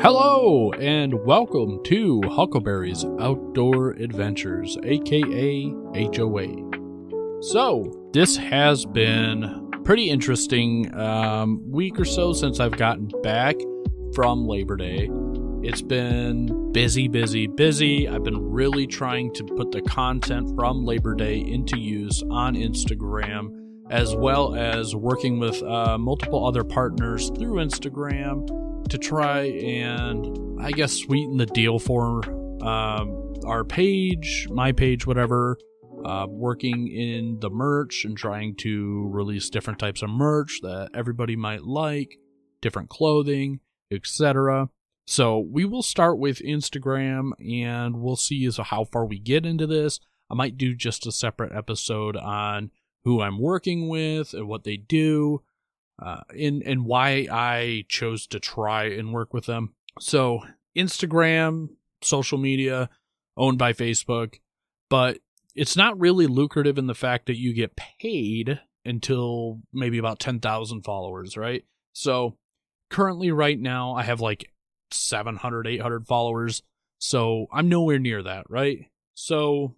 Hello, and welcome to Huckleberry's Outdoor Adventures, aka HOA. So, this has been pretty interesting week or so since I've gotten back from Labor Day. It's been busy. I've been really trying to put the content from Labor Day into use on Instagram, as well as working with multiple other partners through Instagram to try and, I guess, sweeten the deal for our page, my page, whatever, working in the merch and trying to release different types of merch that everybody might like, different clothing, etc. So we will start with Instagram, and we'll see as to how far we get into this. I might do just a separate episode on who I'm working with and what they do, and why I chose to try and work with them. So Instagram, social media, owned by Facebook, but it's not really lucrative in the fact that you get paid until maybe about 10,000 followers, right? So currently right now I have like 700, 800 followers, so I'm nowhere near that, right? So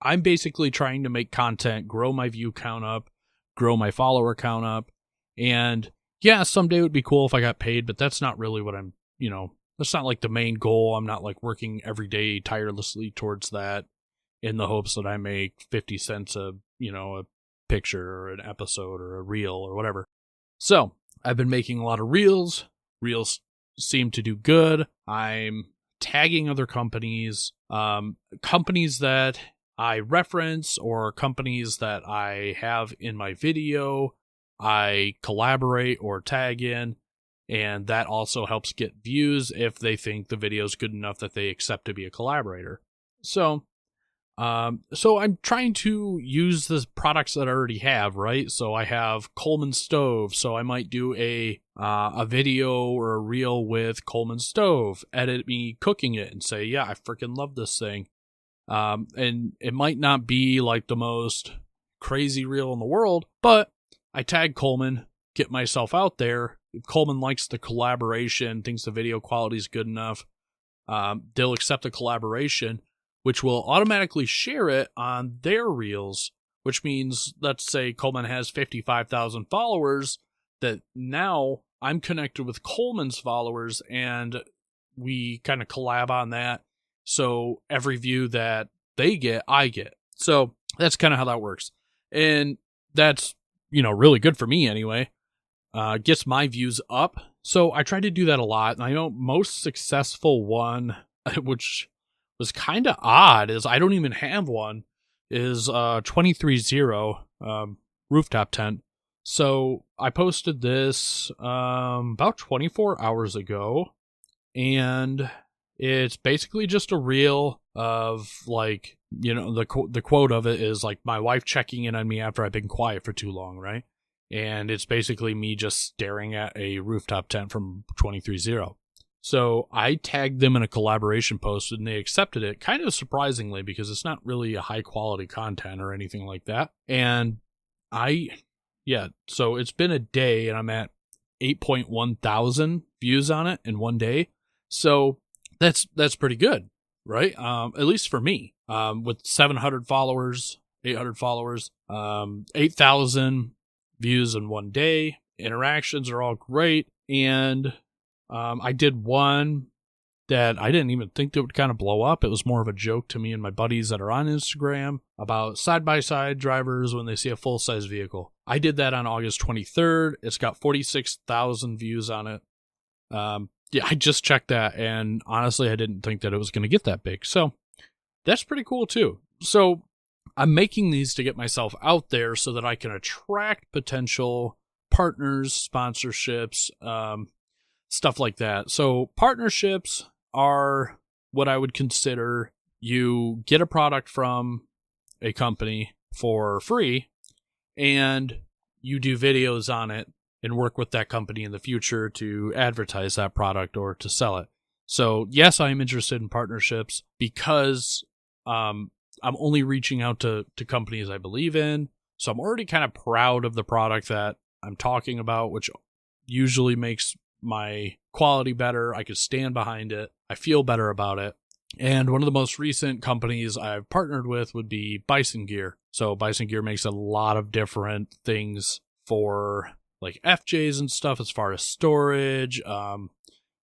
I'm basically trying to make content, grow my view count up, grow my follower count up. And yeah, someday it would be cool if I got paid, but that's not really what I'm, that's not like the main goal. I'm not like working every day tirelessly towards that in the hopes that I make 50 cents a picture or an episode or a reel or whatever. So I've been making a lot of reels. Reels seem to do good. I'm tagging other companies, companies that I reference or companies that I have in my video. I collaborate or tag in, and that also helps get views if they think the video is good enough that they accept to be a collaborator. So I'm trying to use the products that I already have, right? So I have Coleman Stove, so I might do a video or a reel with Coleman Stove, edit me cooking it, and say, yeah, I freaking love this thing. And it might not be like the most crazy reel in the world, but I tag Coleman, get myself out there. If Coleman likes the collaboration, thinks the video quality is good enough, they'll accept the collaboration, which will automatically share it on their reels, which means, let's say Coleman has 55,000 followers, that now I'm connected with Coleman's followers, and we kind of collab on that. So every view that they get, I get. So that's kind of how that works. And that's really good for me anyway. Gets my views up. So I try to do that a lot. And I know most successful one, which was kind of odd, is I don't even have one, is 230 rooftop tent. So I posted this about 24 hours ago, and it's basically just a reel of like, the quote of it is like my wife checking in on me after I've been quiet for too long, right? And it's basically me just staring at a rooftop tent from 230. So I tagged them in a collaboration post, and they accepted it, kind of surprisingly, because it's not really a high quality content or anything like that. And so it's been a day, and I'm at 8.1 thousand views on it in one day. So that's pretty good, right? At least for me, with 700 followers, 800 followers, 8,000 views in one day. Interactions are all great. And I did one that I didn't even think that would kind of blow up. It was more of a joke to me and my buddies that are on Instagram about side-by-side drivers when they see a full-size vehicle. I did that on August 23rd. It's got 46,000 views on it. Yeah, I just checked that, and honestly, I didn't think that it was going to get that big. So that's pretty cool, too. So I'm making these to get myself out there so that I can attract potential partners, sponsorships, stuff like that. So partnerships are what I would consider you get a product from a company for free, and you do videos on it and work with that company in the future to advertise that product or to sell it. So yes, I am interested in partnerships because I'm only reaching out to companies I believe in. So I'm already kind of proud of the product that I'm talking about, which usually makes my quality better. I could stand behind it. I feel better about it. And one of the most recent companies I've partnered with would be Bison Gear. So Bison Gear makes a lot of different things for like FJs and stuff as far as storage,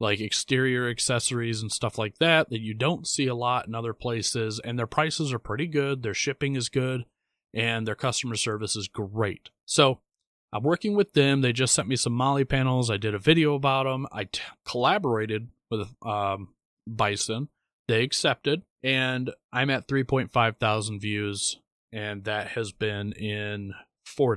like exterior accessories and stuff like that you don't see a lot in other places. And their prices are pretty good. Their shipping is good. And their customer service is great. So I'm working with them. They just sent me some Molly panels. I did a video about them. I collaborated with Bison. They accepted, and I'm at 3.5 thousand views, and that has been in 5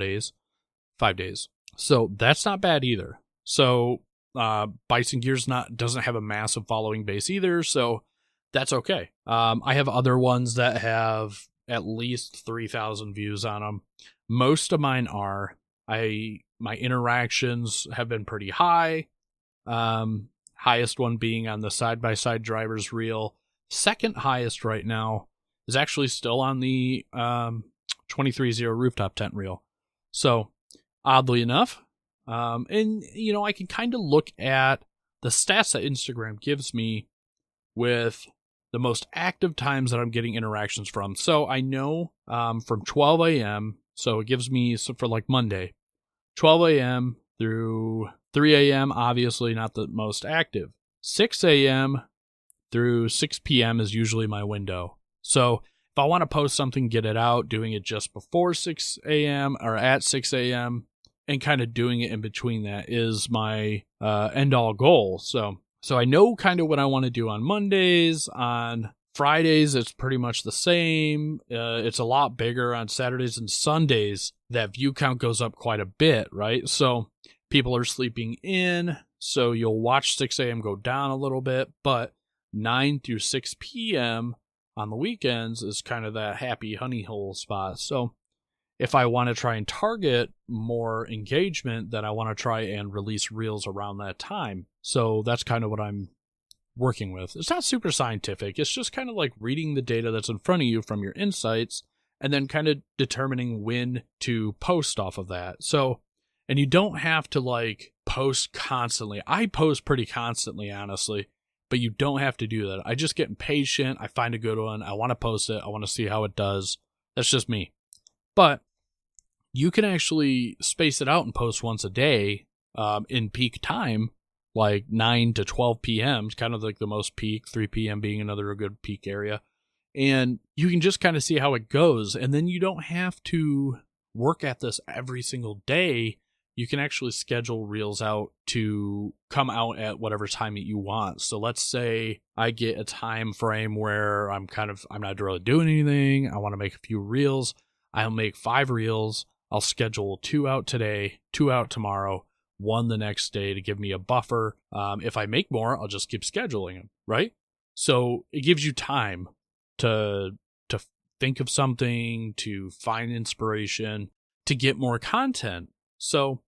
days. So that's not bad either. So Bison Gears doesn't have a massive following base either, so that's okay. I have other ones that have at least 3,000 views on them. Most of mine are. My interactions have been pretty high. Highest one being on the side-by-side driver's reel. Second highest right now is actually still on the 23-0 rooftop tent reel. So, oddly enough, and I can kind of look at the stats that Instagram gives me with the most active times that I'm getting interactions from. So I know from 12 a.m., so it gives me, so for like Monday, 12 a.m. through 3 a.m., obviously not the most active. 6 a.m. through 6 p.m. is usually my window. So if I want to post something, get it out, doing it just before 6 a.m. or at 6 a.m. and kind of doing it in between that is my end-all goal. So I know kind of what I want to do on Mondays. On Fridays, it's pretty much the same. It's a lot bigger on Saturdays and Sundays. That view count goes up quite a bit, right? So people are sleeping in, so you'll watch 6 a.m. go down a little bit, but 9 through 6 p.m. on the weekends is kind of that happy honey hole spot. So if I want to try and target more engagement, then I want to try and release reels around that time. So that's kind of what I'm working with. It's not super scientific. It's just kind of like reading the data that's in front of you from your insights and then kind of determining when to post off of that. So, and you don't have to like post constantly. I post pretty constantly, honestly, but you don't have to do that. I just get impatient. I find a good one. I want to post it. I want to see how it does. That's just me. But you can actually space it out and post once a day in peak time, like 9 to 12 p.m. kind of like the most peak, 3 p.m. being another good peak area. And you can just kind of see how it goes. And then you don't have to work at this every single day. You can actually schedule reels out to come out at whatever time that you want. So let's say I get a time frame where I'm not really doing anything. I want to make a few reels. I'll make 5 reels. I'll schedule 2 out today, 2 out tomorrow, 1 the next day to give me a buffer. If I make more, I'll just keep scheduling them, right? So it gives you time to think of something, to find inspiration, to get more content. So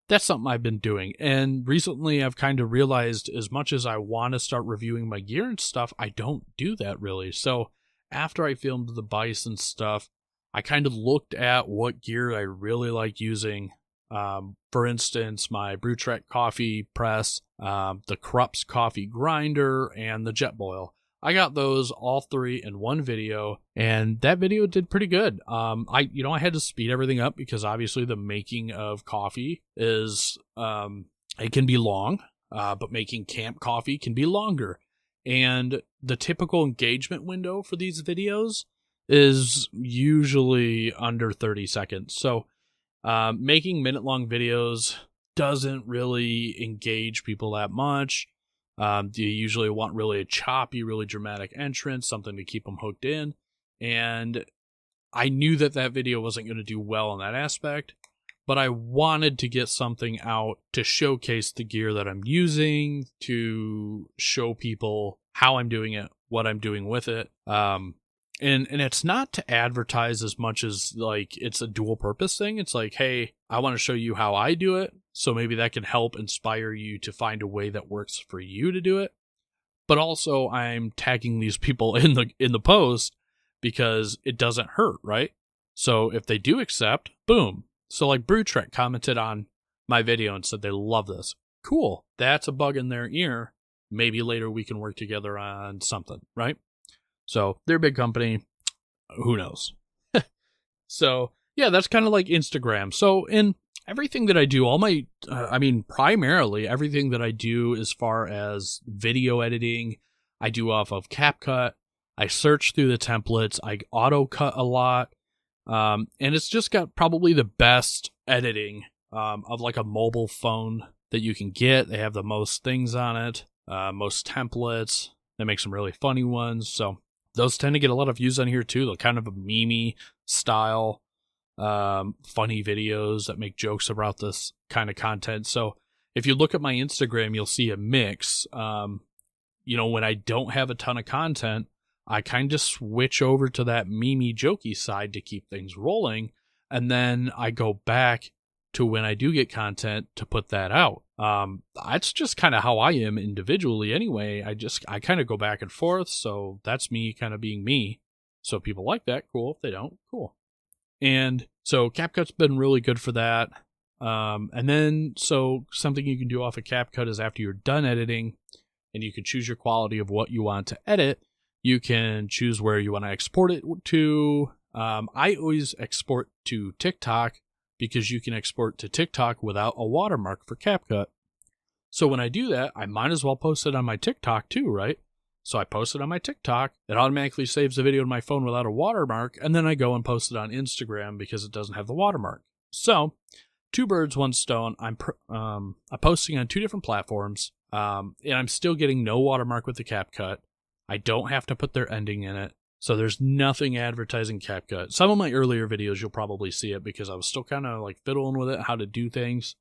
that's something I've been doing. And recently I've kind of realized as much as I want to start reviewing my gear and stuff, I don't do that really. So after I filmed the Bison stuff, I kind of looked at what gear I really like using. For instance, my BrewTrek coffee press, the Krups coffee grinder, and the Jet Boil. I got those all 3 in one video, and that video did pretty good. I had to speed everything up because obviously the making of coffee is, it can be long, but making camp coffee can be longer. And the typical engagement window for these videos is usually under 30 seconds. So making minute-long videos doesn't really engage people that much. You usually want really a choppy, really dramatic entrance, something to keep them hooked in. And I knew that video wasn't going to do well in that aspect, but I wanted to get something out to showcase the gear that I'm using, to show people how I'm doing it, what I'm doing with it. And it's not to advertise as much as like it's a dual purpose thing. It's like, hey, I want to show you how I do it. So maybe that can help inspire you to find a way that works for you to do it. But also I'm tagging these people in the post because it doesn't hurt, right? So if they do accept, boom. So like BrewTrek commented on my video and said they love this. cool. That's a bug in their ear. Maybe later we can work together on something, right? So they're a big company. Who knows? So yeah, that's kind of like Instagram. So in everything that I do, primarily everything that I do as far as video editing, I do off of CapCut. I search through the templates. I auto cut a lot. And it's just got probably the best editing of like a mobile phone that you can get. They have the most things on it, most templates. They make some really funny ones. So those tend to get a lot of views on here too. They're kind of a meme style, funny videos that make jokes about this kind of content. So if you look at my Instagram, you'll see a mix. When I don't have a ton of content, I kind of switch over to that meme jokey side to keep things rolling. And then I go back to when I do get content to put that out. That's just kind of how I am individually anyway. I kind of go back and forth. So that's me kind of being me. So if people like that, cool. If they don't, cool. And so CapCut's been really good for that. And then, so something you can do off of CapCut is after you're done editing and you can choose your quality of what you want to edit, you can choose where you want to export it to. I always export to TikTok because you can export to TikTok without a watermark for CapCut. So when I do that, I might as well post it on my TikTok too, right? So I post it on my TikTok. It automatically saves the video on my phone without a watermark, and then I go and post it on Instagram because it doesn't have the watermark. So, two birds, one stone. I'm posting on two different platforms, and I'm still getting no watermark with the CapCut. I don't have to put their ending in it. So there's nothing advertising CapCut. Some of my earlier videos, you'll probably see it because I was still kind of like fiddling with it, how to do things.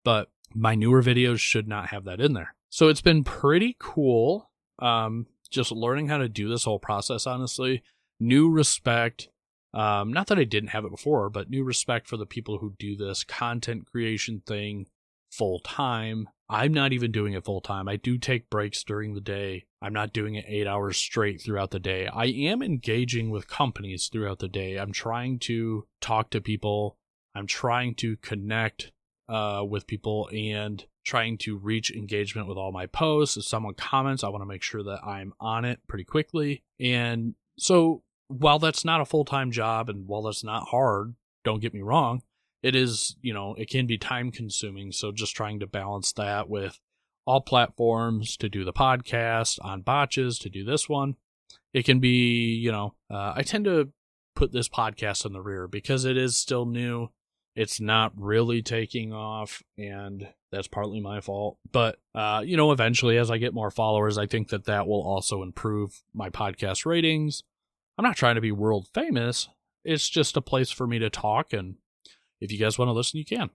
But my newer videos should not have that in there. So it's been pretty cool. Just learning how to do this whole process, honestly. New respect. Not that I didn't have it before, but new respect for the people who do this content creation thing full time. I'm not even doing it full time. I do take breaks during the day. I'm not doing it 8 hours straight throughout the day. I am engaging with companies throughout the day. I'm trying to talk to people. I'm trying to connect with people and trying to reach engagement with all my posts. If someone comments, I want to make sure that I'm on it pretty quickly. And so while that's not a full-time job and while that's not hard, don't get me wrong, it is, it can be time consuming. So just trying to balance that with all platforms to do the podcast, on botches to do this one. It can be, I tend to put this podcast in the rear because it is still new. It's not really taking off, and that's partly my fault. But, eventually as I get more followers, I think that will also improve my podcast ratings. I'm not trying to be world famous. It's just a place for me to talk, and if you guys want to listen, you can.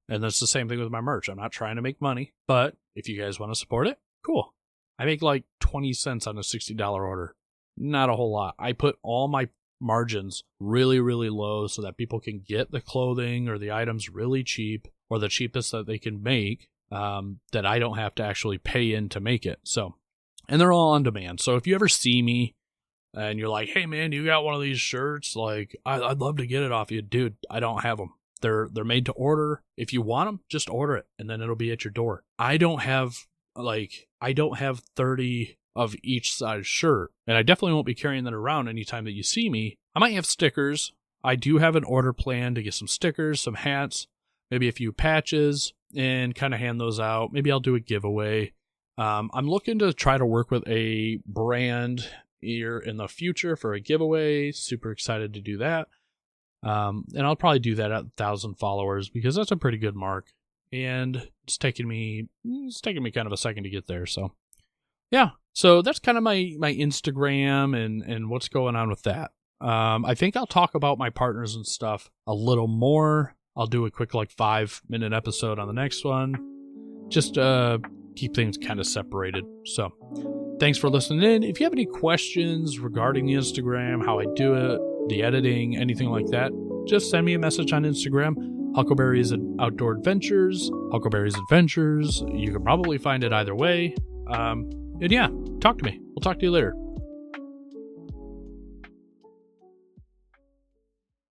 And that's the same thing with my merch. I'm not trying to make money, but if you guys want to support it, cool. I make like 20 cents on a $60 order. Not a whole lot. I put all my margins really, really low so that people can get the clothing or the items really cheap, or the cheapest that they can make, that I don't have to actually pay in to make it. So, and they're all on demand. So if you ever see me and you're like, hey man, you got one of these shirts? Like, I'd love to get it off you. Dude, I don't have them. They're made to order. If you want them, just order it and then it'll be at your door. I don't have 30 of each size shirt, and I definitely won't be carrying that around anytime that you see me. I might have stickers. I do have an order plan to get some stickers, some hats, maybe a few patches, and kind of hand those out. Maybe I'll do a giveaway. I'm looking to try to work with a brand here in the future for a giveaway. Super excited to do that. And I'll probably do that at 1,000 followers because that's a pretty good mark. And it's taking me kind of a second to get there. So yeah, so that's kind of my Instagram and what's going on with that. I think I'll talk about my partners and stuff a little more. I'll do a quick 5-minute episode on the next one. Just keep things kind of separated. So thanks for listening in. If you have any questions regarding the Instagram, how I do it, the editing, anything like that, just send me a message on Instagram. Huckleberries Outdoor Adventures, Huckleberries Adventures. You can probably find it either way. And yeah, talk to me. We'll talk to you later.